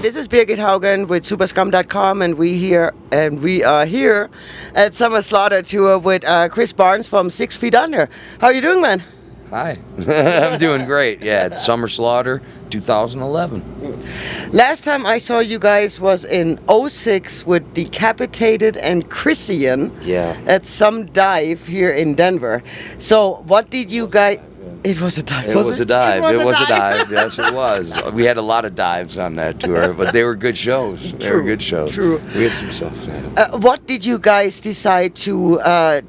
this is Birgit Haugen with Superskum.com, and we are here at Summer Slaughter Tour with Chris Barnes from 6 Feet Under. How are you doing, man? Hi. I'm doing great. Yeah, it's Summer Slaughter 2011. Last time I saw you guys was in '06 with Decapitated and Christian at some dive here in Denver. So what did you guys... It was a dive. It was a dive. Yes, it was. We had a lot of dives on that tour, but they were good shows. True. We had some stuff. What did you guys decide to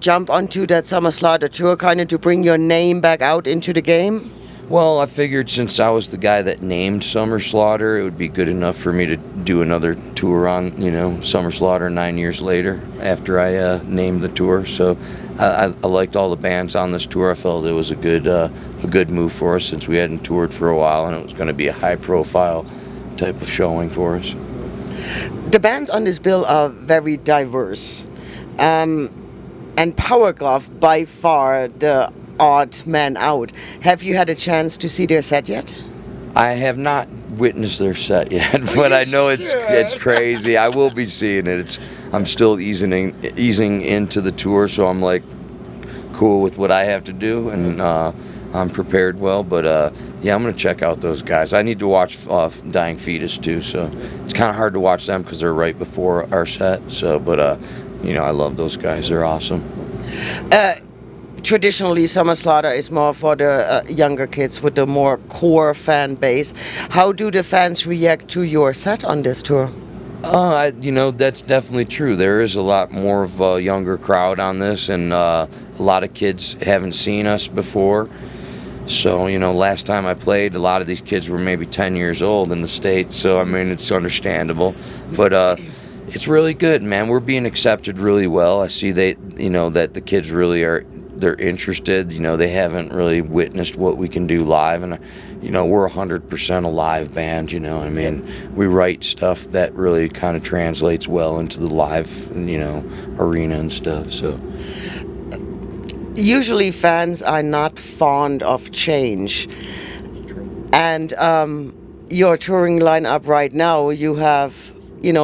jump onto that Summer Slaughter tour, kind of to bring your name back out into the game? Well, I figured since I was the guy that named Summer Slaughter, it would be good enough for me to do another tour on, Summer Slaughter 9 years later after I named the tour. So I liked all the bands on this tour. I felt it was a good move for us since we hadn't toured for a while, and it was going to be a high-profile type of showing for us. The bands on this bill are very diverse, and Power Glove by far the odd man out. Have you had a chance to see their set yet? I have not witnessed their set yet, but I know it's crazy. I will be seeing it. I'm still easing into the tour, so I'm like cool with what I have to do, and I'm prepared well. But I'm gonna check out those guys. I need to watch Dying Fetus too, so it's kind of hard to watch them because they're right before our set. So, but I love those guys. They're awesome. Traditionally, Summer Slaughter is more for the younger kids with the more core fan base. How do the fans react to your set on this tour? That's definitely true. There is a lot more of a younger crowd on this, and a lot of kids haven't seen us before. So, last time I played, a lot of these kids were maybe 10 years old in the States, so, it's understandable. But it's really good, man. We're being accepted really well. I see that the kids really they're interested. They haven't really witnessed what we can do live, and we're 100% a live band. We write stuff that really kind of translates well into the live, arena and stuff. So usually fans are not fond of change, and your touring lineup right now, you have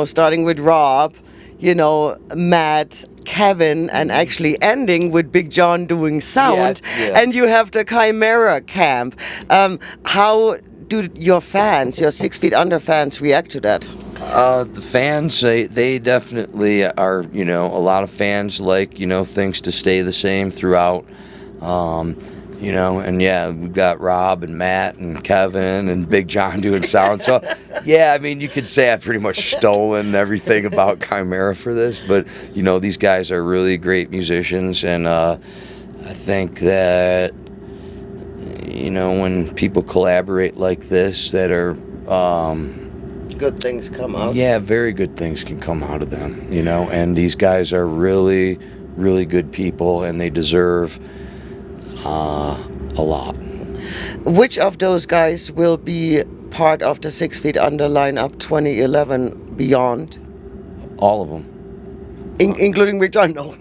starting with Rob, Matt, Kevin, and actually ending with Big John doing sound, and you have the Chimera camp. How do your 6 Feet Under fans react to that? The fans, they definitely are, a lot of fans like, things to stay the same throughout. We've got Rob and Matt and Kevin and Big John doing sound. So, you could say I've pretty much stolen everything about Chimera for this. But, these guys are really great musicians. And I think that, when people collaborate like this that are... good things come out. Yeah, very good things can come out of them, And these guys are really, really good people, and they deserve... a lot. Which of those guys will be part of the 6 Feet Under lineup 2011 beyond? All of them. Including Big John? No.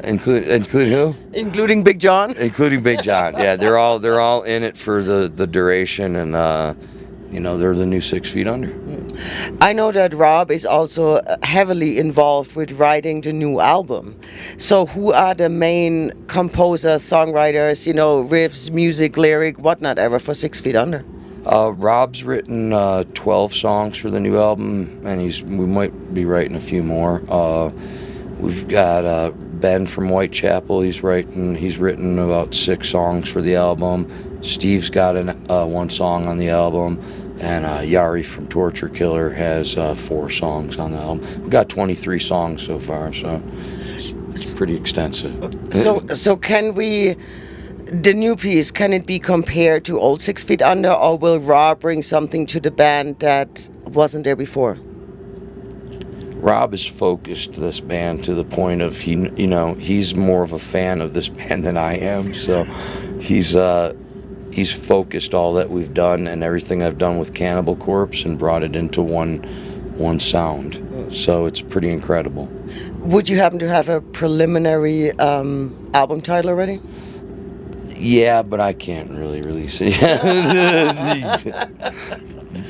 Include who? Including Big John? Including Big John. Yeah, they're all in it for the duration, and they're the new 6 Feet Under. I know that Rob is also heavily involved with writing the new album. So who are the main composers, songwriters, riffs, music, lyric, whatnot ever for 6 Feet Under? Rob's written 12 songs for the new album, and we might be writing a few more. We've got Ben from Whitechapel. He's written about 6 songs for the album. Steve's got one song on the album, and Yari from Torture Killer has 4 songs on the album. We've got 23 songs so far, so it's pretty extensive. So can the new piece, can it be compared to old 6 Feet Under, or will Rob bring something to the band that wasn't there before? Rob has focused this band to the point of he's more of a fan of this band than I am, so he's focused all that we've done and everything I've done with Cannibal Corpse and brought it into one sound. So it's pretty incredible. Would you happen to have a preliminary album title already? Yeah, but I can't really release it.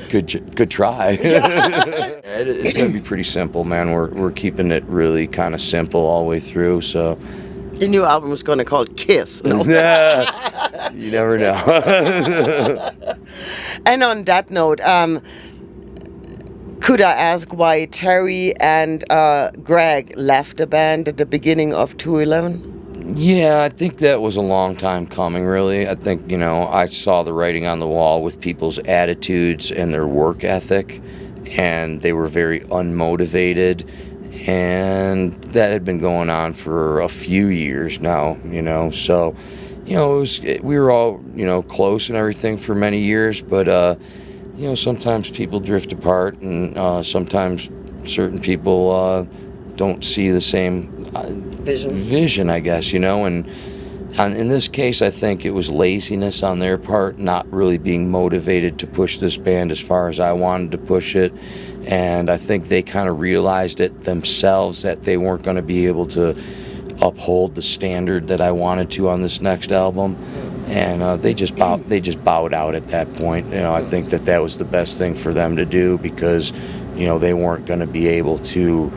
Good try. It's going to be pretty simple, man. We're keeping it really kind of simple all the way through. So The new album is going to call Kiss. No. you never know. And on that note, could I ask why Terry and Greg left the band at the beginning of 2011? Yeah, I think that was a long time coming, really. I think, I saw the writing on the wall with people's attitudes and their work ethic, and they were very unmotivated, and that had been going on for a few years now, So, we were all, close and everything for many years, but, sometimes people drift apart, and sometimes certain people don't see the same vision, I guess, and in this case, I think it was laziness on their part, not really being motivated to push this band as far as I wanted to push it, and I think they kind of realized it themselves that they weren't going to be able to uphold the standard that I wanted to on this next album, and they just bowed out at that point. I think that was the best thing for them to do, because they weren't going to be able to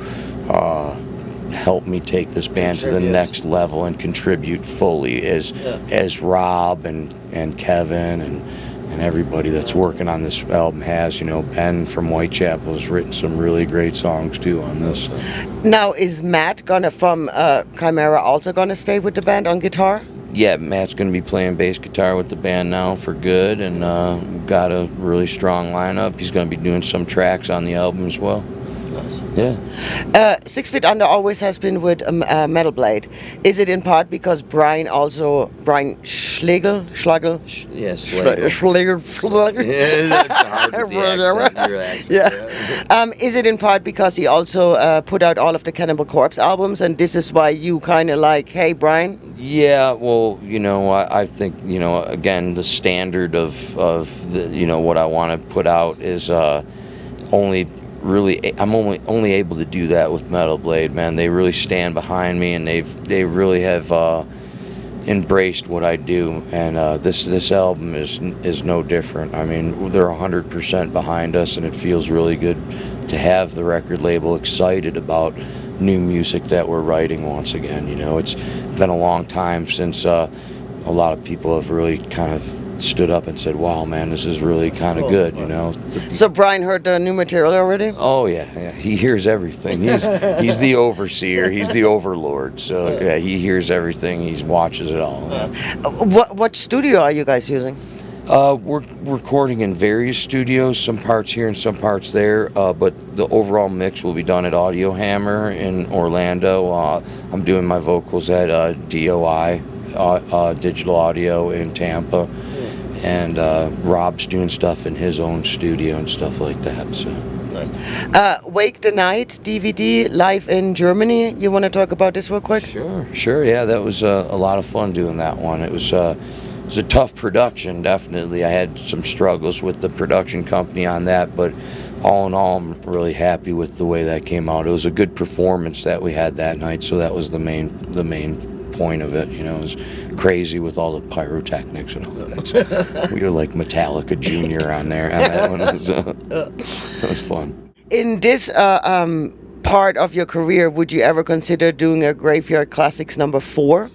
help me take this band to the next level and contribute fully as Rob and Kevin and everybody that's working on this album has. Ben from Whitechapel has written some really great songs too on this. Now, is Matt from Chimera also gonna stay with the band on guitar? Yeah, Matt's going to be playing bass guitar with the band now for good, and we've got a really strong lineup. He's going to be doing some tracks on the album as well. Nice. Yeah. 6 Feet Under always has been with Metal Blade. Is it in part because Brian Schlegel? Yeah, Schlegel. Yeah, that's hard with the accent, your accent. Yeah. Is it in part because he also put out all of the Cannibal Corpse albums, and this is why you kind of like, hey, Brian? Yeah, well, I think, again, the standard of the, what I want to put out is I'm only able to do that with Metal Blade, man. They really stand behind me, and they really have embraced what I do, and this album is no different. I mean, they're 100% behind us, and it feels really good to have the record label excited about new music that we're writing once again. It's been a long time since a lot of people have really kind of stood up and said, wow, man, this is really kind of good, So Brian heard the new material already? Oh, yeah. He hears everything. He's the overseer. He's the overlord. So, yeah, he hears everything. He watches it all. Yeah. What studio are you guys using? We're recording in various studios, some parts here and some parts there, but the overall mix will be done at Audio Hammer in Orlando. I'm doing my vocals at DOI, Digital Audio in Tampa. And Rob's doing stuff in his own studio and stuff like that. So nice. Wake the Night DVD live in Germany. You want to talk about this real quick? Sure. Yeah, that was a lot of fun doing that one. It was a tough production, definitely. I had some struggles with the production company on that, but all in all, I'm really happy with the way that came out. It was a good performance that we had that night, so that was the main point of it. It was crazy with all the pyrotechnics and all that. We were like Metallica Jr. on there, and that one was that was fun. In this part of your career, would you ever consider doing a Graveyard Classics #4?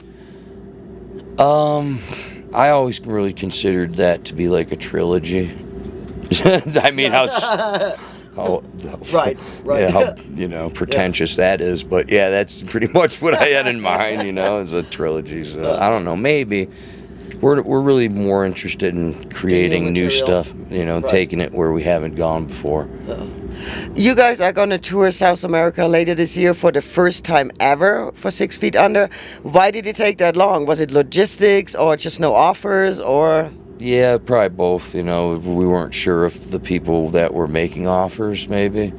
I always really considered that to be like a trilogy. I mean, how right. Yeah, how pretentious that is, but yeah, that's pretty much what I had in mind, as a trilogy. So I don't know, maybe we're really more interested in creating new stuff, taking it where we haven't gone before. You guys are going to tour South America later this year for the first time ever for 6 Feet Under. Why did it take that long? Was it logistics or just no offers, or? Yeah, probably both. We weren't sure if the people that were making offers, maybe.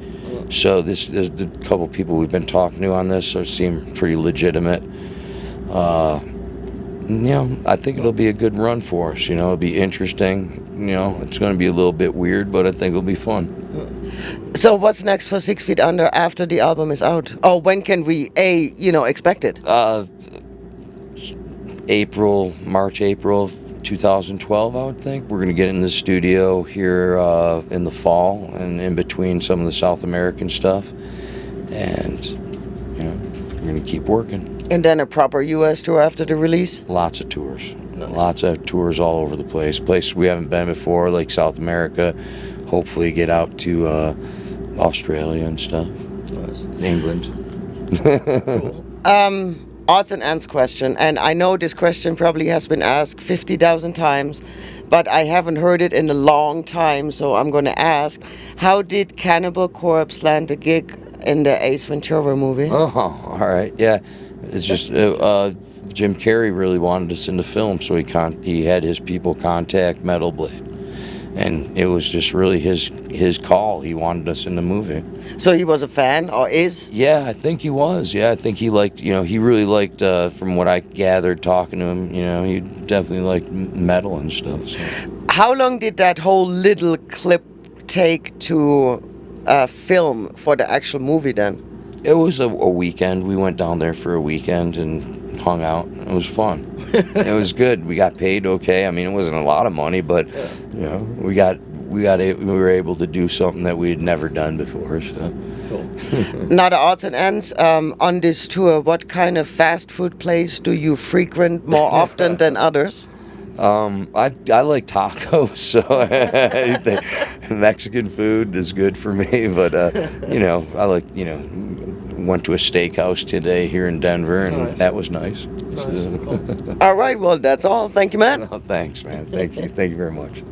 So the couple people we've been talking to on this seem pretty legitimate. I think it'll be a good run for us. It'll be interesting. It's going to be a little bit weird, but I think it'll be fun. So what's next for 6 Feet Under after the album is out? Oh, when can we expect it? March, April 2012, I would think. We're going to get in the studio here in the fall and in between some of the South American stuff. And, you know, we're going to keep working. And then a proper U.S. tour after the release? Lots of tours. Nice. Lots of tours all over the place. Places we haven't been before, like South America. Hopefully get out to Australia and stuff. Nice. England. Odds and ends question, and I know this question probably has been asked 50,000 times, but I haven't heard it in a long time, so I'm going to ask, how did Cannibal Corpse land the gig in the Ace Ventura movie? Oh, all right. Yeah. It's just Jim Carrey really wanted us in the film, so he had his people contact Metal Blade. And it was just really his call. He wanted us in the movie. So he was a fan, or is? Yeah, I think he was. Yeah, I think he liked, he really liked, from what I gathered talking to him, he definitely liked metal and stuff. So. How long did that whole little clip take to film for the actual movie then? It was a weekend. We went down there for a weekend and hung out. It was fun. It was good. We got paid okay. I mean, it wasn't a lot of money, but we were able to do something that we had never done before. So. Cool. Now the odds and ends on this tour. What kind of fast food place do you frequent more often than others? I like tacos, so Mexican food is good for me. But I like went to a steakhouse today here in Denver, and that was nice. Nice. Cool. All right, well that's all. Thank you, man. Thanks, man. Thank you very much.